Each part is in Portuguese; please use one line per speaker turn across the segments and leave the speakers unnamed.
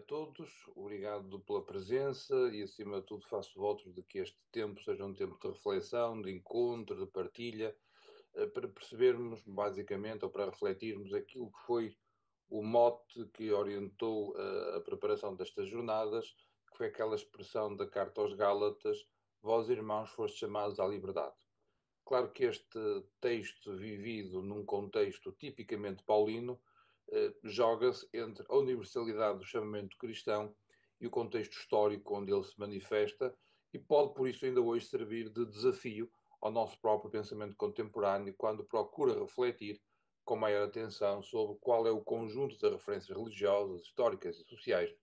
todos, obrigado pela presença e, acima de tudo, faço votos de que este tempo seja um tempo de reflexão, de encontro, de partilha, para percebermos, basicamente, ou para refletirmos aquilo que foi o mote que orientou a preparação destas jornadas, que foi aquela expressão da Carta aos Gálatas: Vós, irmãos, fostes chamados à liberdade. Claro que este texto, vivido num contexto tipicamente paulino, joga-se entre a universalidade do chamamento cristão e o contexto histórico onde ele se manifesta, e pode, por isso, ainda hoje servir de desafio ao nosso próprio pensamento contemporâneo quando procura refletir com maior atenção sobre qual é o conjunto de referências religiosas, históricas e sociais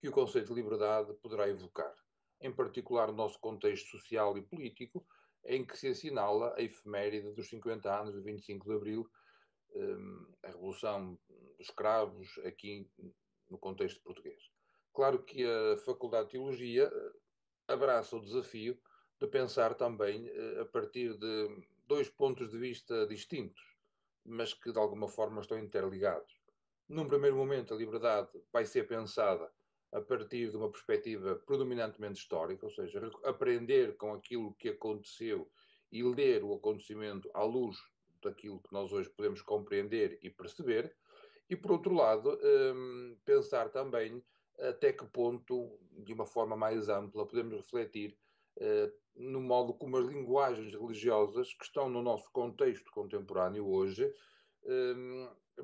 que o conceito de liberdade poderá evocar, em particular no nosso contexto social e político, em que se assinala a efeméride dos 50 anos de 25 de Abril, a Revolução dos Escravos, aqui no contexto português. Claro que a Faculdade de Teologia abraça o desafio de pensar também a partir de dois pontos de vista distintos, mas que de alguma forma estão interligados. Num primeiro momento, a liberdade vai ser pensada a partir de uma perspectiva predominantemente histórica, ou seja, aprender com aquilo que aconteceu e ler o acontecimento à luz daquilo que nós hoje podemos compreender e perceber. E, por outro lado, pensar também até que ponto, de uma forma mais ampla, podemos refletir no modo como as linguagens religiosas que estão no nosso contexto contemporâneo hoje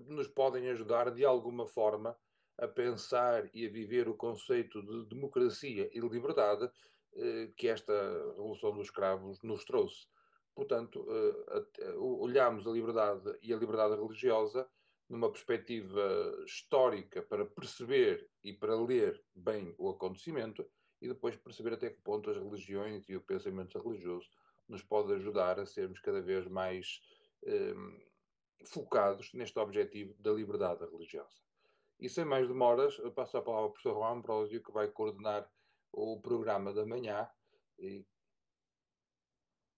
nos podem ajudar de alguma forma a pensar e a viver o conceito de democracia e liberdade que esta Revolução dos Escravos nos trouxe. Portanto, olhamos a liberdade e a liberdade religiosa numa perspectiva histórica para perceber e para ler bem o acontecimento e depois perceber até que ponto as religiões e o pensamento religioso nos pode ajudar a sermos cada vez mais eh, focados neste objetivo da liberdade religiosa. E sem mais demoras, eu passo a palavra ao professor Juan Ambrosio, que vai coordenar o programa da manhã. E,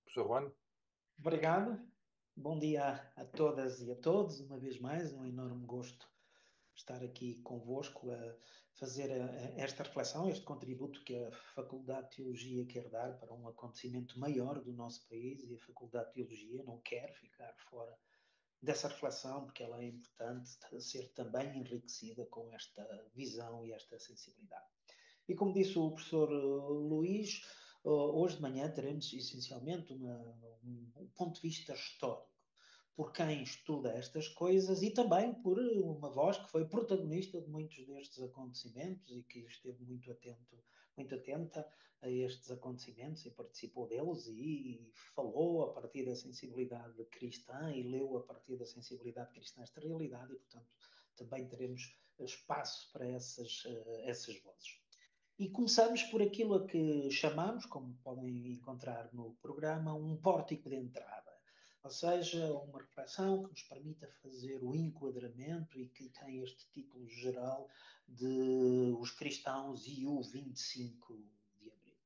professor Juan?
Obrigado. Bom dia a todas e a todos. Uma vez mais, é um enorme gosto estar aqui convosco a fazer esta reflexão, este contributo que a Faculdade de Teologia quer dar para um acontecimento maior do nosso país, e a Faculdade de Teologia não quer ficar fora dessa reflexão, porque ela é importante ser também enriquecida com esta visão e esta sensibilidade. E como disse o professor Luís, hoje de manhã teremos essencialmente um ponto de vista histórico, por quem estuda estas coisas e também por uma voz que foi protagonista de muitos destes acontecimentos e que esteve muito atenta a estes acontecimentos e participou deles e falou a partir da sensibilidade cristã e leu a partir da sensibilidade cristã esta realidade e, portanto, também teremos espaço para essas vozes. E começamos por aquilo a que chamamos, como podem encontrar no programa, um pórtico de entrada. Ou seja, uma reflexão que nos permita fazer o enquadramento e que tem este título geral de Os Cristãos e o 25 de Abril.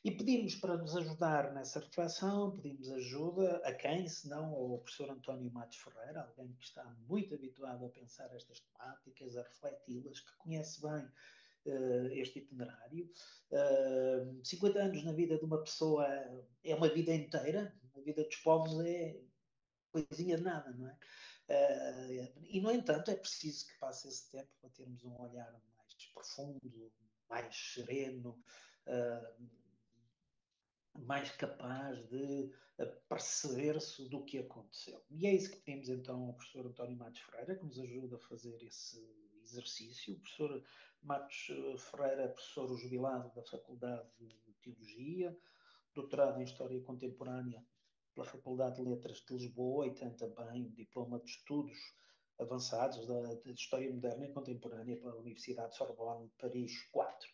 E pedimos para nos ajudar nessa reflexão, pedimos ajuda a quem, se não ao professor António Matos Ferreira, alguém que está muito habituado a pensar estas temáticas, a refleti-las, que conhece bem este itinerário. 50 anos na vida de uma pessoa é uma vida inteira, a vida dos povos é coisinha de nada, não é? E, no entanto, é preciso que passe esse tempo para termos um olhar mais profundo, mais sereno, uh, mais capaz de perceber-se do que aconteceu. E é isso que pedimos então ao professor António Matos Ferreira, que nos ajuda a fazer esse exercício. O professor Matos Ferreira é professor jubilado da Faculdade de Teologia, doutorado em História Contemporânea pela Faculdade de Letras de Lisboa e tem também o diploma de Estudos Avançados de História Moderna e Contemporânea pela Universidade de Sorbonne, Paris 4.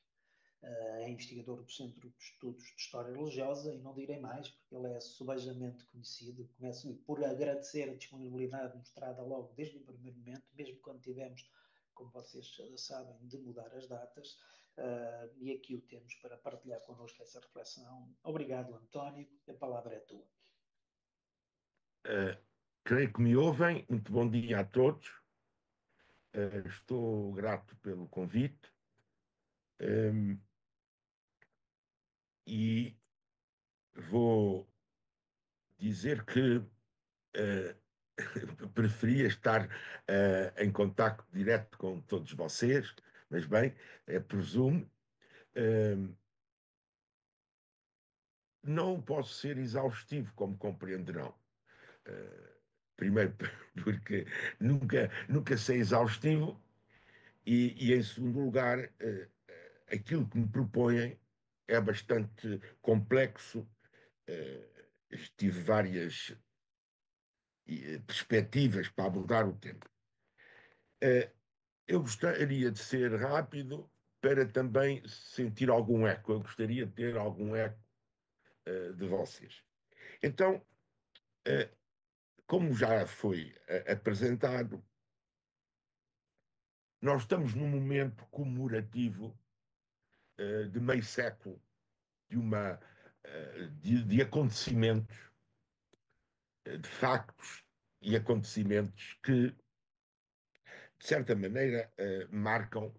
É investigador do Centro de Estudos de História Religiosa e não direi mais, porque ele é subejamente conhecido. Começo por agradecer a disponibilidade mostrada logo desde o primeiro momento, mesmo quando tivemos, como vocês sabem, de mudar as datas. E aqui o temos para partilhar connosco essa reflexão. Obrigado, António. A palavra é tua.
Uh, Creio que me ouvem. Muito bom dia a todos. Estou grato pelo convite. Um, e vou dizer que preferia estar em contacto direto com todos vocês, mas bem, presumo. Uh, não posso ser exaustivo, como compreenderão. Primeiro, porque nunca sei exaustivo, e em segundo lugar, aquilo que me propõem é bastante complexo. Tive várias perspectivas para abordar o tema. Eu gostaria de ser rápido para também sentir algum eco. Eu gostaria de ter algum eco de vocês. Então, como já foi apresentado, nós estamos num momento comemorativo de meio século de acontecimentos, de factos e acontecimentos que, de certa maneira, marcam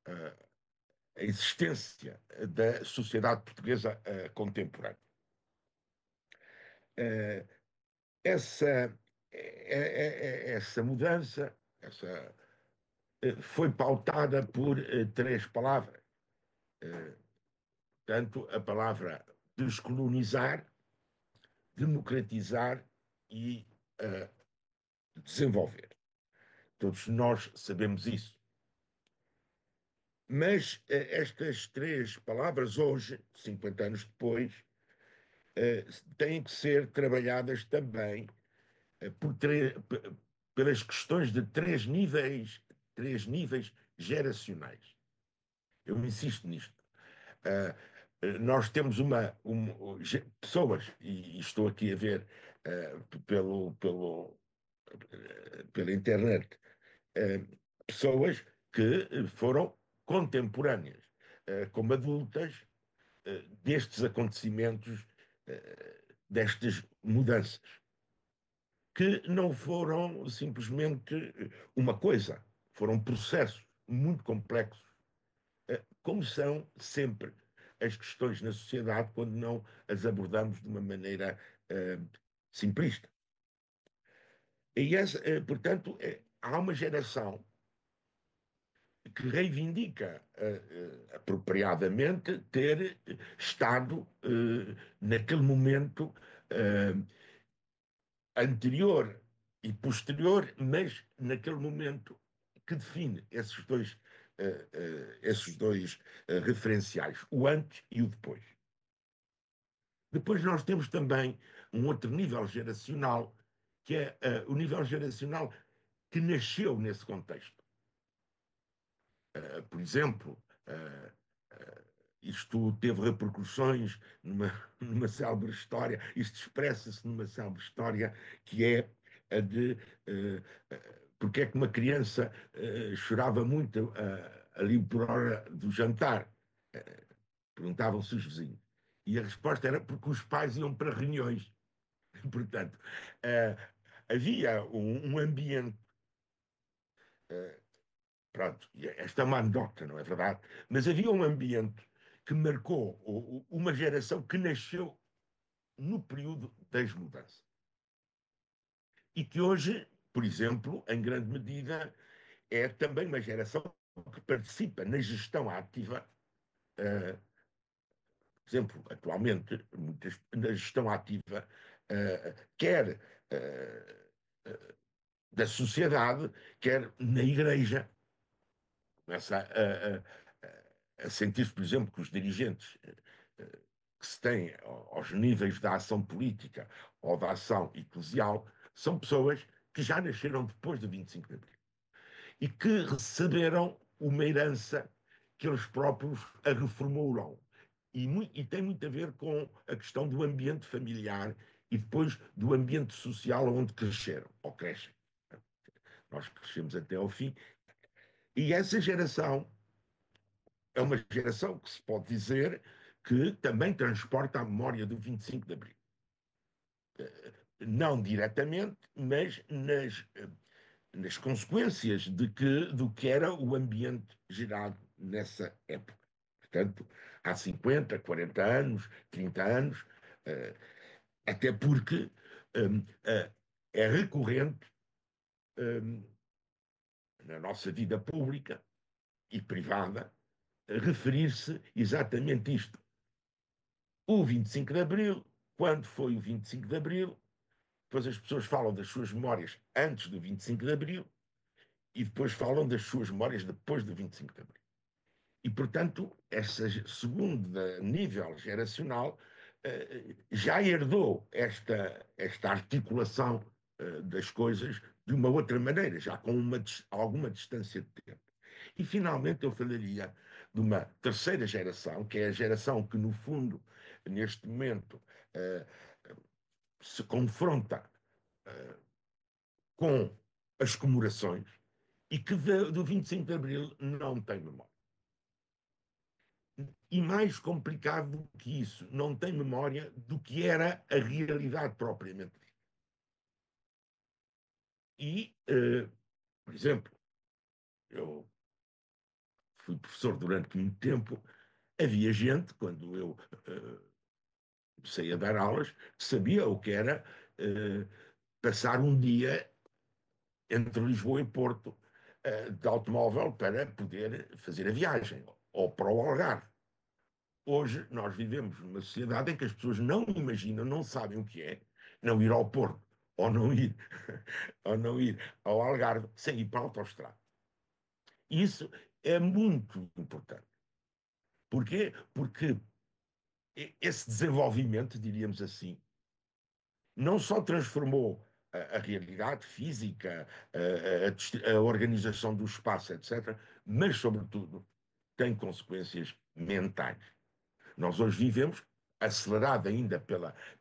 a existência da sociedade portuguesa contemporânea. Uh, essa, essa mudança foi pautada por três palavras. Portanto, a palavra descolonizar, democratizar e desenvolver. Todos nós sabemos isso. Mas estas três palavras, hoje, 50 anos depois, têm que ser trabalhadas também por pelas questões de três níveis geracionais. Eu insisto nisto. Nós temos pessoas, e estou aqui a ver pela internet, pessoas que foram contemporâneas, como adultas, destes acontecimentos, destas mudanças, que não foram simplesmente uma coisa, foram processos muito complexos, como são sempre as questões na sociedade quando não as abordamos de uma maneira simplista. E portanto, há uma geração que reivindica apropriadamente ter estado naquele momento anterior e posterior, mas naquele momento que define esses dois referenciais, o antes e o depois. Depois nós temos também um outro nível geracional, que é o nível geracional que nasceu nesse contexto. Por exemplo, isto teve repercussões numa célebre história, isto expressa-se numa célebre história que é a de porque é que uma criança chorava muito ali por hora do jantar. Perguntavam-se os vizinhos. E a resposta era porque os pais iam para reuniões. Portanto, havia um ambiente. Pronto, esta é uma anedota, não é verdade? Mas havia um ambiente que marcou uma geração que nasceu no período das mudanças. E que hoje, por exemplo, em grande medida, é também uma geração que participa na gestão ativa, por exemplo, atualmente, na gestão ativa, quer da sociedade, quer na igreja. Começa a sentir-se, por exemplo, que os dirigentes que se têm aos níveis da ação política ou da ação eclesial são pessoas que já nasceram depois de 25 de Abril e que receberam uma herança que eles próprios a reformulam. E tem muito a ver com a questão do ambiente familiar e depois do ambiente social onde cresceram, ou crescem. Nós crescemos até ao fim. E essa geração é uma geração que se pode dizer que também transporta a memória do 25 de Abril. Não diretamente, mas nas consequências do que era o ambiente gerado nessa época. Portanto, há 50, 40 anos, 30 anos, até porque é recorrente na nossa vida pública e privada referir-se exatamente isto. O 25 de Abril, quando foi o 25 de Abril, depois as pessoas falam das suas memórias antes do 25 de Abril e depois falam das suas memórias depois do 25 de Abril. E, portanto, essa segunda nível geracional já herdou esta articulação das coisas de uma outra maneira, já com alguma distância de tempo. E, finalmente, eu falaria de uma terceira geração, que é a geração que, no fundo, neste momento, se confronta com as comemorações e que do 25 de Abril não tem memória. E mais complicado do que isso, não tem memória do que era a realidade propriamente dita. E, por exemplo, eu fui professor durante muito tempo, havia gente, quando eu comecei a dar aulas, que sabia o que era passar um dia entre Lisboa e Porto de automóvel para poder fazer a viagem, ou para o Algarve. Hoje nós vivemos numa sociedade em que as pessoas não imaginam, não sabem o que é não ir ao Porto, ou não ir, ou não ir ao Algarve sem ir para a autoestrada. Isso é muito importante. Porquê? Porque esse desenvolvimento, diríamos assim, não só transformou a realidade física, a organização do espaço, etc., mas, sobretudo, tem consequências mentais. Nós hoje vivemos, acelerada ainda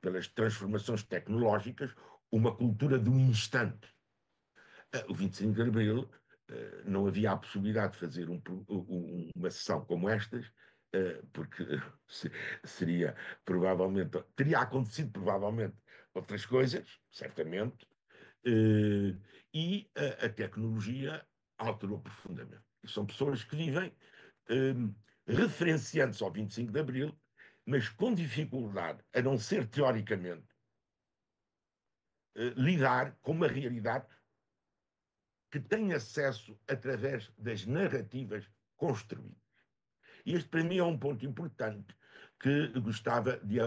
pelas transformações tecnológicas, uma cultura do instante. O 25 de Abril não havia a possibilidade de fazer uma sessão como estas, porque seria provavelmente, teria acontecido provavelmente outras coisas, certamente, e a tecnologia alterou profundamente. E são pessoas que vivem referenciando-se ao 25 de Abril, mas com dificuldade, a não ser teoricamente, lidar com uma realidade que tem acesso através das narrativas construídas. E este, para mim, é um ponto importante que gostava de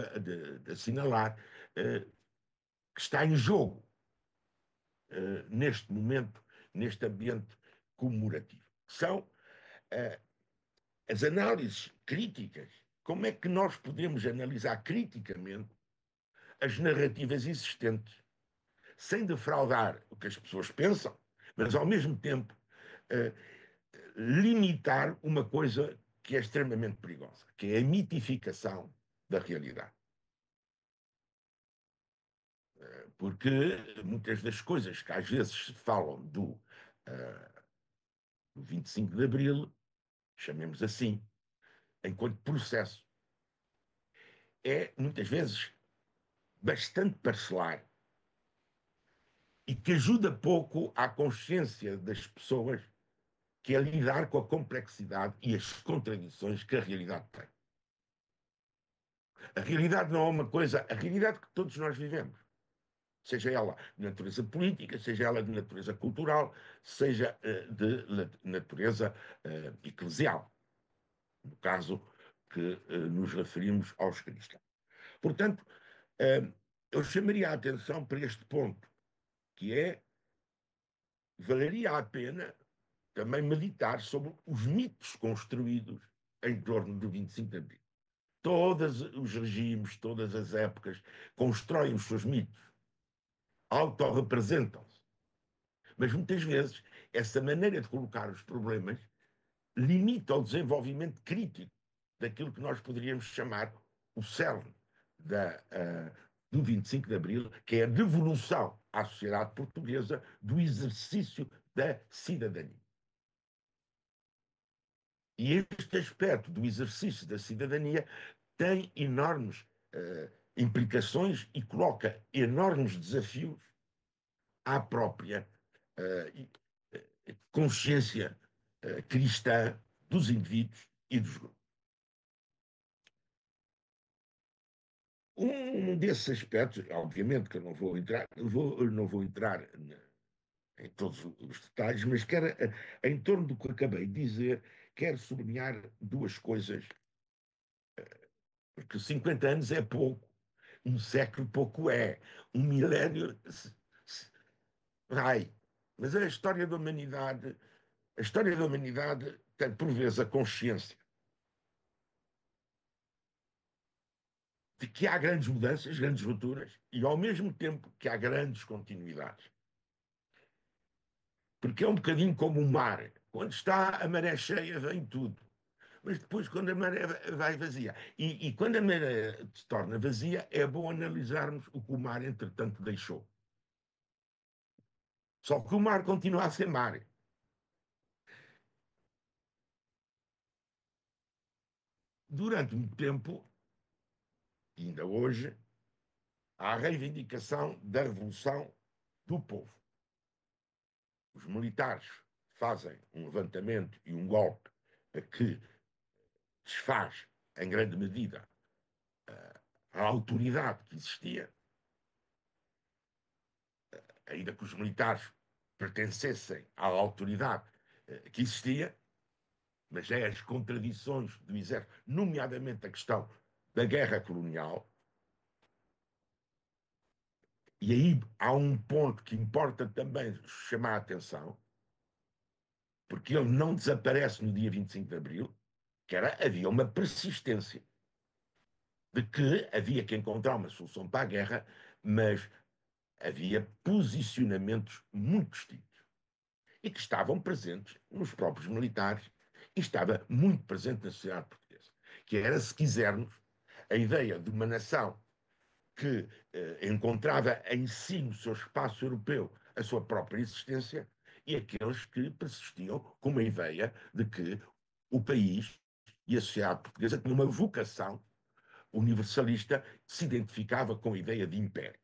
assinalar, que está em jogo neste momento, neste ambiente comemorativo. São as análises críticas. Como é que nós podemos analisar criticamente as narrativas existentes, sem defraudar o que as pessoas pensam, mas ao mesmo tempo limitar uma coisa que é extremamente perigosa, que é a mitificação da realidade. Porque muitas das coisas que às vezes se falam do 25 de Abril, chamemos assim, enquanto processo, é muitas vezes bastante parcelar e que ajuda pouco à consciência das pessoas, que é lidar com a complexidade e as contradições que a realidade tem. A realidade não é uma coisa, a realidade que todos nós vivemos, seja ela de natureza política, seja ela de natureza cultural, seja de natureza eclesial, no caso que nos referimos aos cristãos. Portanto, eu chamaria a atenção para este ponto, que é, valeria a pena também meditar sobre os mitos construídos em torno do 25 de Abril. Todos os regimes, todas as épocas constroem os seus mitos, autorrepresentam-se. Mas muitas vezes essa maneira de colocar os problemas limita o desenvolvimento crítico daquilo que nós poderíamos chamar o cerne do 25 de Abril, que é a devolução à sociedade portuguesa do exercício da cidadania. E este aspecto do exercício da cidadania tem enormes implicações e coloca enormes desafios à própria consciência cristã dos indivíduos e dos grupos. Um desses aspectos, obviamente que eu não vou entrar, não vou entrar em todos os detalhes, mas quero, em torno do que acabei de dizer, quero sublinhar duas coisas, porque 50 anos é pouco, um século pouco é, um milénio vai. Mas a história da humanidade tem por vezes a consciência de que há grandes mudanças, grandes rupturas, e ao mesmo tempo que há grandes continuidades. Porque é um bocadinho como o mar. Quando está a maré cheia, vem tudo. Mas depois, quando a maré vai vazia. E quando a maré se torna vazia, é bom analisarmos o que o mar, entretanto, deixou. Só que o mar continua a ser mar. Durante muito tempo, ainda hoje, há a reivindicação da revolução do povo. Os militares fazem um levantamento e um golpe que desfaz, em grande medida, a autoridade que existia, ainda que os militares pertencessem à autoridade que existia, mas é as contradições do exército, nomeadamente a questão da guerra colonial. E aí há um ponto que importa também chamar a atenção, porque ele não desaparece no dia 25 de Abril, que havia uma persistência de que havia que encontrar uma solução para a guerra, mas havia posicionamentos muito distintos e que estavam presentes nos próprios militares e estava muito presente na sociedade portuguesa, que era, se quisermos, a ideia de uma nação que encontrava em si, no seu espaço europeu, a sua própria existência, e aqueles que persistiam com uma ideia de que o país e a sociedade portuguesa tinham uma vocação universalista que se identificava com a ideia de império.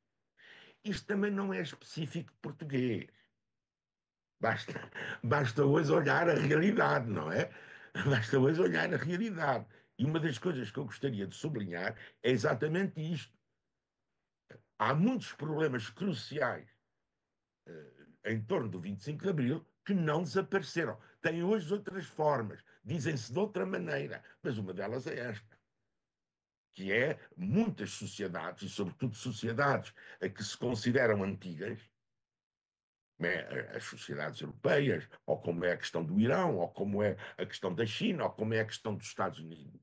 Isto também não é específico português. Basta hoje olhar a realidade, não é? Basta hoje olhar a realidade. E uma das coisas que eu gostaria de sublinhar é exatamente isto. Há muitos problemas cruciais em torno do 25 de Abril que não desapareceram. Têm hoje outras formas, dizem-se de outra maneira, mas uma delas é esta, que é muitas sociedades, e sobretudo sociedades a que se consideram antigas, as sociedades europeias, ou como é a questão do Irão, ou como é a questão da China, ou como é a questão dos Estados Unidos,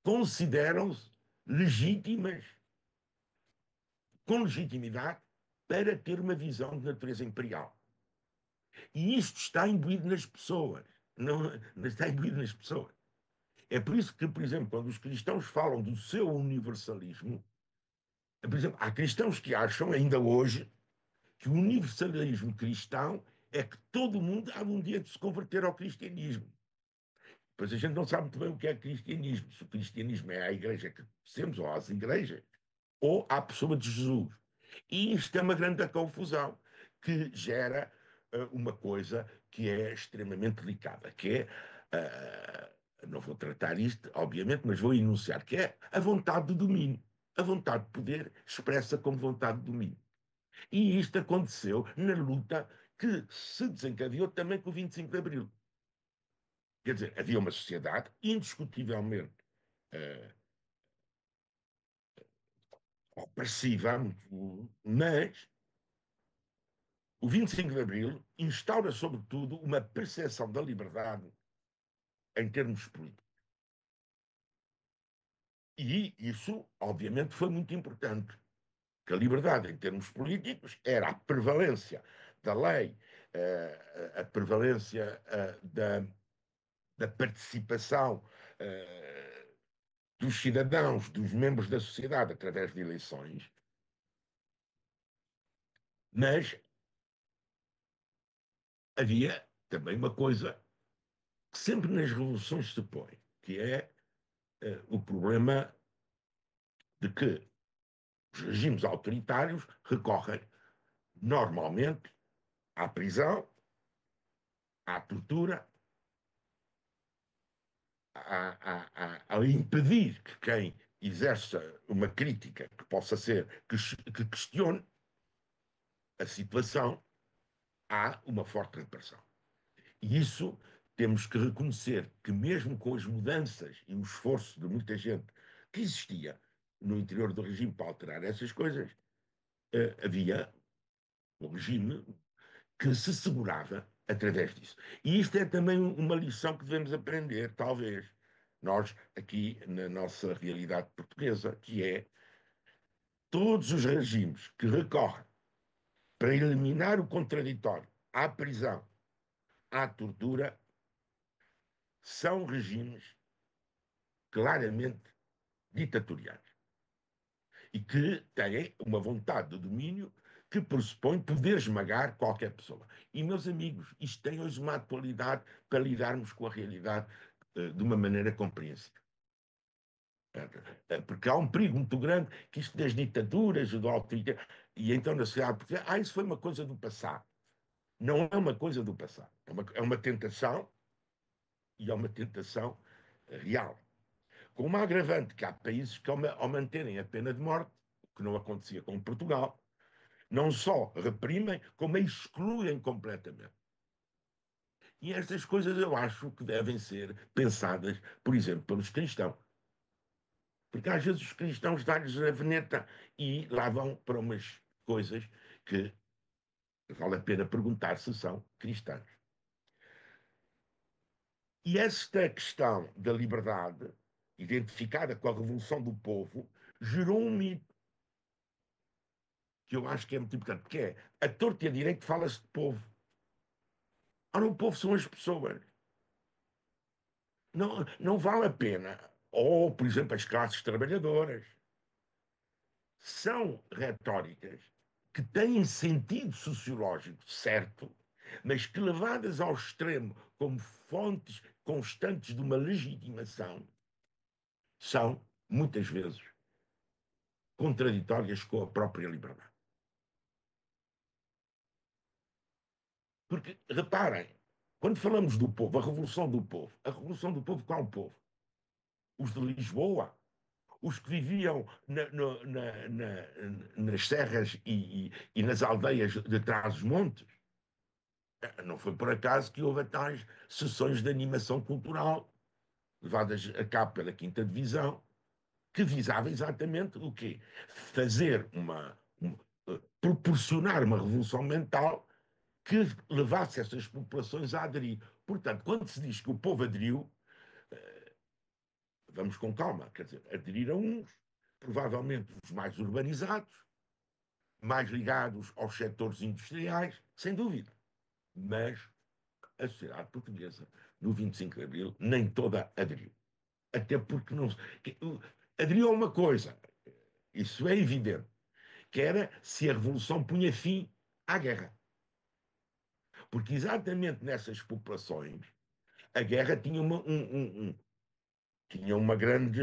consideram-se legítimas, com legitimidade, para ter uma visão de natureza imperial. E isto está imbuído nas pessoas. Não, está imbuído nas pessoas. É por isso que, por exemplo, quando os cristãos falam do seu universalismo, por exemplo, há cristãos que acham, ainda hoje, que o universalismo cristão é que todo mundo há um dia de se converter ao cristianismo. Pois a gente não sabe muito bem o que é cristianismo. Se o cristianismo é a igreja que conhecemos, ou às igrejas, ou à pessoa de Jesus. E isto é uma grande confusão que gera uma coisa que é extremamente delicada, que é, não vou tratar isto, obviamente, mas vou enunciar, que é a vontade de domínio. A vontade de poder expressa como vontade de domínio. E isto aconteceu na luta que se desencadeou também com o 25 de Abril. Quer dizer, havia uma sociedade indiscutivelmente uh, opressiva, mas o 25 de Abril instaura, sobretudo, uma percepção da liberdade em termos políticos. E isso, obviamente, foi muito importante. Que a liberdade em termos políticos era a prevalência da lei, a prevalência da participação dos cidadãos, dos membros da sociedade através de eleições, mas havia também uma coisa que sempre nas revoluções se põe, que é o problema de que os regimes autoritários recorrem normalmente à prisão, à tortura, a impedir que quem exerça uma crítica que possa ser, que questione a situação, há uma forte repressão. E isso temos que reconhecer que, mesmo com as mudanças e o esforço de muita gente que existia no interior do regime para alterar essas coisas, havia um regime que se segurava através disso. E isto é também uma lição que devemos aprender, talvez, nós aqui na nossa realidade portuguesa, que é todos os regimes que recorrem para eliminar o contraditório à prisão, à tortura, são regimes claramente ditatoriais e que têm uma vontade de domínio que pressupõe poder esmagar qualquer pessoa. E, meus amigos, isto tem hoje uma atualidade para lidarmos com a realidade de uma maneira compreensível. Porque há um perigo muito grande que isto das ditaduras, do autoritarismo, e então na sociedade portuguesa, isso foi uma coisa do passado. Não é uma coisa do passado. É uma tentação, e é uma tentação real. Com uma agravante que há países que, ao manterem a pena de morte, o que não acontecia com Portugal, não só reprimem, como excluem completamente. E estas coisas eu acho que devem ser pensadas, por exemplo, pelos cristãos. Porque às vezes os cristãos dão-lhes a veneta e lá vão para umas coisas que vale a pena perguntar se são cristãos. E esta questão da liberdade, identificada com a Revolução do Povo, gerou um mito que eu acho que é muito importante, que é a torto e a direito fala-se de povo. Ora, o povo são as pessoas. Não vale a pena. Ou, por exemplo, as classes trabalhadoras. São retóricas que têm sentido sociológico, certo, mas que levadas ao extremo como fontes constantes de uma legitimação, são, muitas vezes, contraditórias com a própria liberdade. Porque, reparem, quando falamos do povo, a Revolução do Povo, qual povo? Os de Lisboa, os que viviam nas serras e nas aldeias de trás-os-montes. Não foi por acaso que houve tais sessões de animação cultural levadas a cabo pela Quinta Divisão, que visava exatamente o quê? Fazer proporcionar uma revolução mental que levasse essas populações a aderir. Portanto, quando se diz que o povo aderiu, vamos com calma, quer dizer, aderiram uns, provavelmente os mais urbanizados, mais ligados aos setores industriais, sem dúvida. Mas a sociedade portuguesa, no 25 de Abril, nem toda aderiu. Até porque não aderiu a uma coisa, isso é evidente, que era se a Revolução punha fim à guerra. Porque exatamente nessas populações, a guerra tinha tinha uma grande.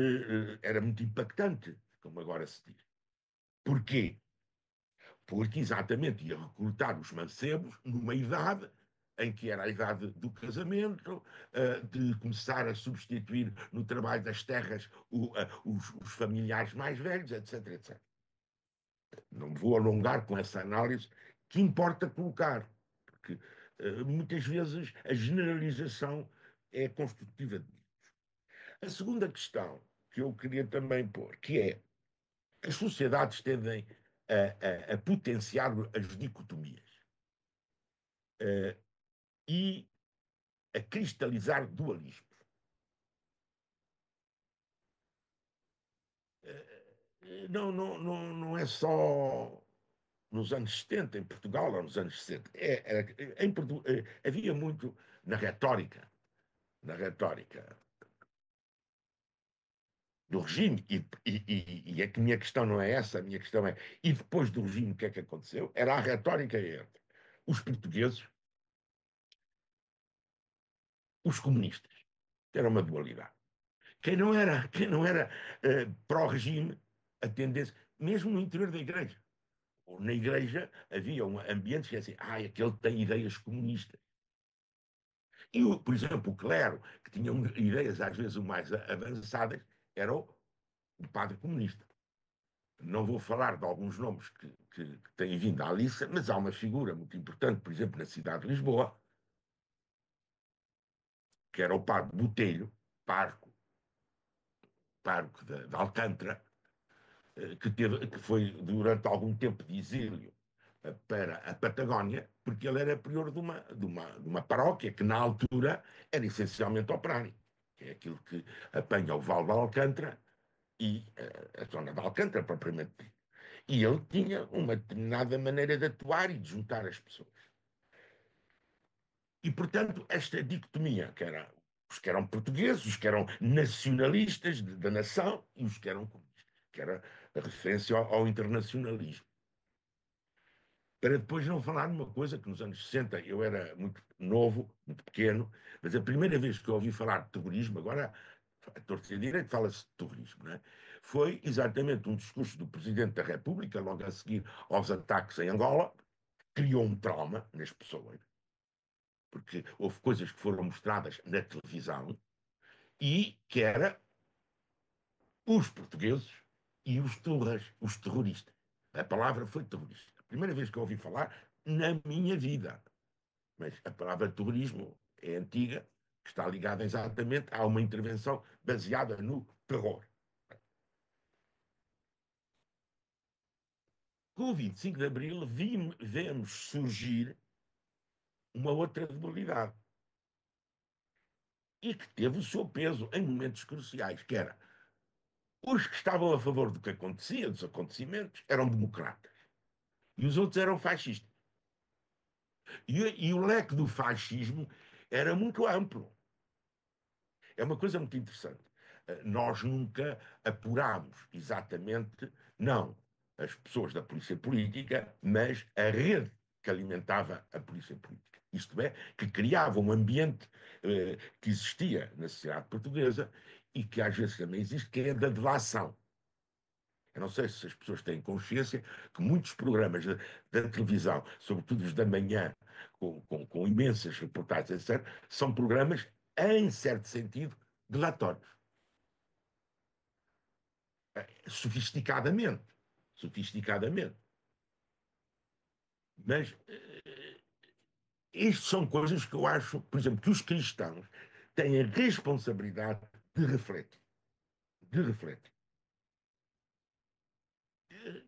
Era muito impactante, como agora se diz. Porquê? Porque exatamente ia recrutar os mancebos numa idade em que era a idade do casamento, de começar a substituir no trabalho das terras os familiares mais velhos, etc, etc. Não me vou alongar com essa análise, que importa colocar, porque muitas vezes a generalização é construtiva de mitos. A segunda questão que eu queria também pôr, que é as sociedades tendem a potenciar as dicotomias e a cristalizar dualismos. Não é só nos anos 70 em Portugal ou nos anos 60. Havia muito na retórica do regime, e a minha questão não é essa, a minha questão é, e depois do regime o que é que aconteceu? Era a retórica entre os portugueses, os comunistas. Era uma dualidade. Quem não era pró-regime, a tendência, mesmo no interior da igreja. Na igreja havia um ambiente que assim, aquele tem ideias comunistas. Por exemplo, o clero, que tinha ideias às vezes mais avançadas, era um padre comunista. Não vou falar de alguns nomes que têm vindo à lista, mas há uma figura muito importante, por exemplo, na cidade de Lisboa, que era o padre Botelho, pároco de Alcântara, que foi durante algum tempo de exílio para a Patagónia, porque ele era prior de uma paróquia que na altura era essencialmente operário, que é aquilo que apanha o Val de Alcântara e a zona de Alcântara, propriamente dita. E ele tinha uma determinada maneira de atuar e de juntar as pessoas. E, portanto, esta dicotomia, que era os que eram portugueses, os que eram nacionalistas da nação e os que eram comunistas, que era a referência ao internacionalismo. Para depois não falar numa coisa que nos anos 60 eu era muito novo, muito pequeno, mas a primeira vez que eu ouvi falar de terrorismo, agora a torcida direita fala-se de terrorismo, não é? Foi exatamente um discurso do Presidente da República, logo a seguir aos ataques em Angola, que criou um trauma nas pessoas, porque houve coisas que foram mostradas na televisão e que era os portugueses e os turras, os terroristas. A palavra foi terrorista. A primeira vez que eu ouvi falar na minha vida. Mas a palavra terrorismo é antiga, está ligada exatamente a uma intervenção baseada no terror. Com o 25 de Abril vemos surgir uma outra debilidade e que teve o seu peso em momentos cruciais, que era os que estavam a favor do que acontecia, dos acontecimentos, eram democratas e os outros eram fascistas. E o leque do fascismo era muito amplo. É uma coisa muito interessante. Nós nunca apurámos exatamente, não as pessoas da polícia política, mas a rede que alimentava a polícia política. Isto é, que criava um ambiente que existia na sociedade portuguesa e que às vezes também existe, que é da delação. Eu não sei se as pessoas têm consciência que muitos programas da televisão, sobretudo os da manhã, com imensas reportagens, etc., são programas, em certo sentido, delatórios. Sofisticadamente. Sofisticadamente. Mas isto são coisas que eu acho, por exemplo, que os cristãos têm a responsabilidade de refletir. De refletir.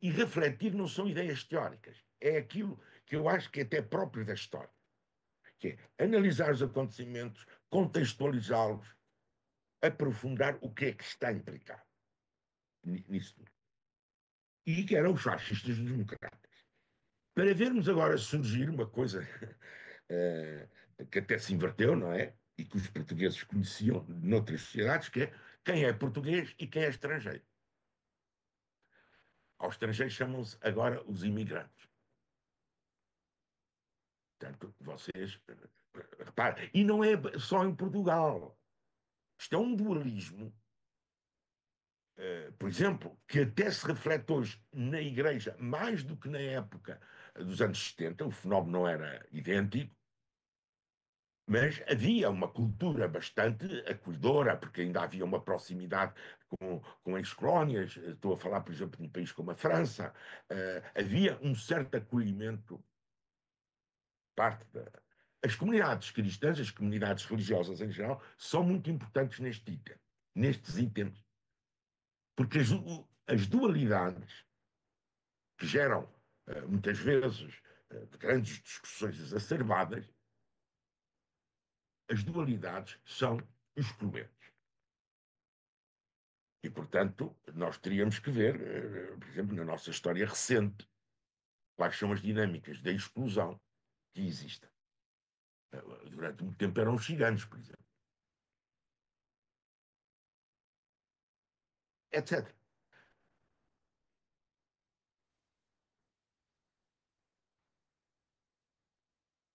E refletir não são ideias teóricas. É aquilo que eu acho que é até próprio da história. Que é analisar os acontecimentos, contextualizá-los, aprofundar o que é que está implicado nisso. E que eram os fascistas democratas. Para vermos agora surgir uma coisa que até se inverteu, não é? E que os portugueses conheciam noutras sociedades, que é quem é português e quem é estrangeiro. Aos estrangeiros chamam-se agora os imigrantes. Portanto, vocês, reparem, e não é só em Portugal. Isto é um dualismo, por exemplo, que até se reflete hoje na Igreja, mais do que na época dos anos 70, o fenómeno não era idêntico, mas havia uma cultura bastante acolhedora, porque ainda havia uma proximidade com as colónias. Estou a falar, por exemplo, de um país como a França. Havia um certo acolhimento, parte da. As comunidades cristãs, as comunidades religiosas em geral, são muito importantes nestes itens, porque as dualidades que geram, muitas vezes, grandes discussões exacerbadas, as dualidades são os problemas. E, portanto, nós teríamos que ver, por exemplo, na nossa história recente, quais são as dinâmicas da exclusão que existem. Durante muito tempo eram os ciganos, por exemplo, etc.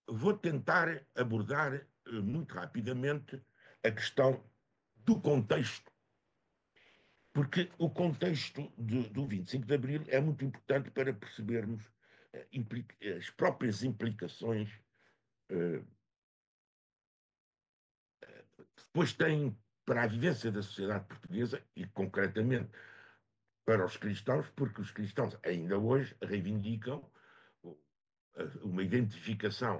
Vou tentar abordar muito rapidamente a questão do contexto, porque o contexto do 25 de Abril é muito importante para percebermos as próprias implicações uh, que depois têm para a vivência da sociedade portuguesa e, concretamente, para os cristãos, porque os cristãos ainda hoje reivindicam uma identificação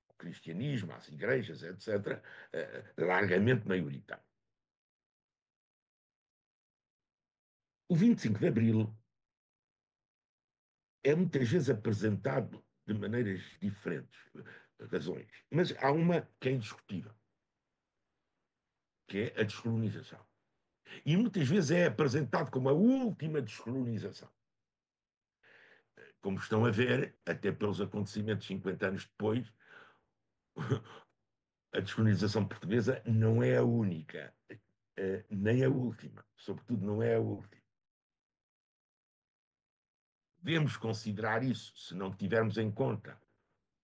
ao cristianismo, às igrejas, etc., largamente maioritária. O 25 de Abril é muitas vezes apresentado de maneiras diferentes, razões, mas há uma que é indiscutível, que é a descolonização. E muitas vezes é apresentado como a última descolonização. Como estão a ver, até pelos acontecimentos 50 anos depois, a descolonização portuguesa não é a única, nem a última. Sobretudo, não é a última. Devemos considerar isso, se não tivermos em conta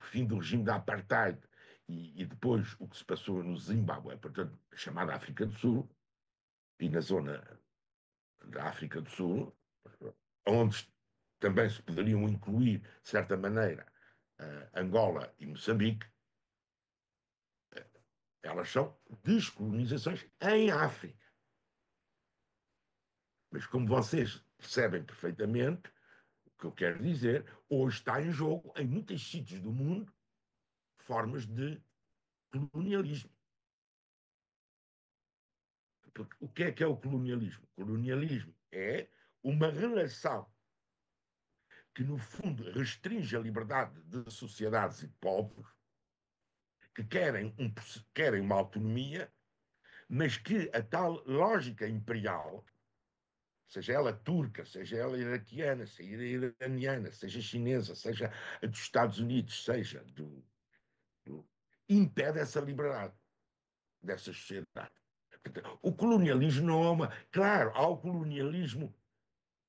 o fim do regime da apartheid e depois o que se passou no Zimbábue, portanto, a chamada África do Sul, e na zona da África do Sul, onde também se poderiam incluir, de certa maneira, Angola e Moçambique, elas são descolonizações em África. Mas como vocês percebem perfeitamente, o que eu quero dizer, hoje está em jogo, em muitos sítios do mundo, formas de colonialismo. Porque o que é o colonialismo? O colonialismo é uma relação que, no fundo, restringe a liberdade de sociedades e povos que querem uma autonomia, mas que a tal lógica imperial, seja ela turca, seja ela iraquiana, seja iraniana, seja chinesa, seja a dos Estados Unidos, seja impede essa liberdade dessas sociedades. O colonialismo não é uma. Claro, há o colonialismo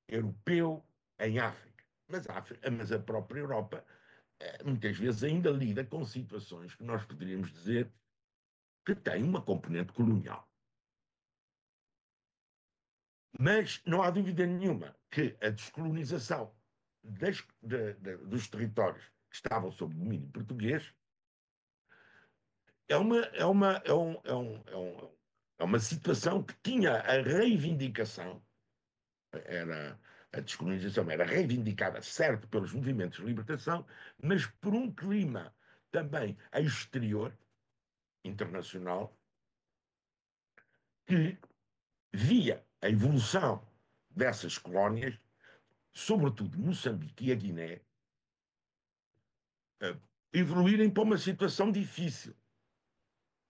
europeu em África, mas a própria Europa muitas vezes ainda lida com situações que nós poderíamos dizer que têm uma componente colonial. Mas não há dúvida nenhuma que a descolonização dos territórios que estavam sob domínio português é uma situação que tinha a reivindicação, era, a descolonização era reivindicada, certo, pelos movimentos de libertação, mas por um clima também exterior, internacional, que via a evolução dessas colónias, sobretudo Moçambique e a Guiné, evoluírem para uma situação difícil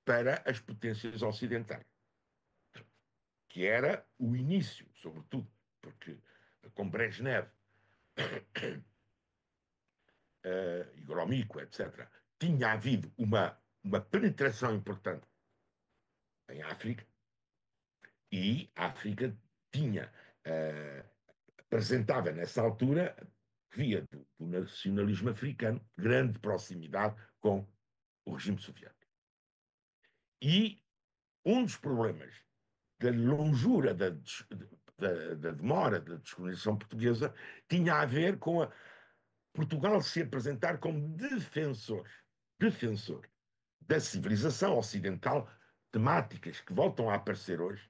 para as potências ocidentais, que era o início, sobretudo, porque com Brezhnev e Gromyko, etc., tinha havido uma penetração importante em África, e a África tinha, apresentava nessa altura, via do nacionalismo africano, grande proximidade com o regime soviético. E um dos problemas da longura da demora da descolonização portuguesa tinha a ver com Portugal se apresentar como defensor da civilização ocidental, temáticas que voltam a aparecer hoje,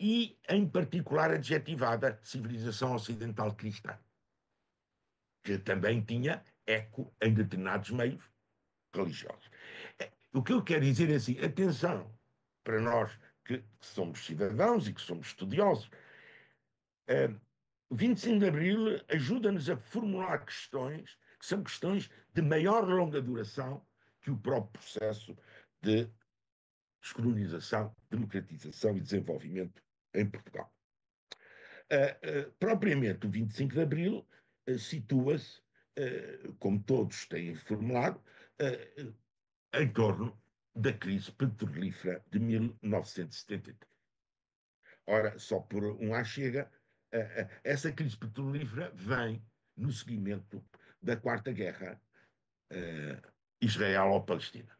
e, em particular, adjetivada civilização ocidental cristã, que também tinha eco em determinados meios religiosos. O que eu quero dizer é assim, atenção, para nós que somos cidadãos e que somos estudiosos, o 25 de Abril ajuda-nos a formular questões que são questões de maior longa duração que o próprio processo de descolonização, democratização e desenvolvimento em Portugal. Propriamente, o 25 de Abril situa-se, como todos têm formulado, em torno da crise petrolífera de 1973. Ora, só por um chega, essa crise petrolífera vem no seguimento da Quarta Guerra Israel-Palestina,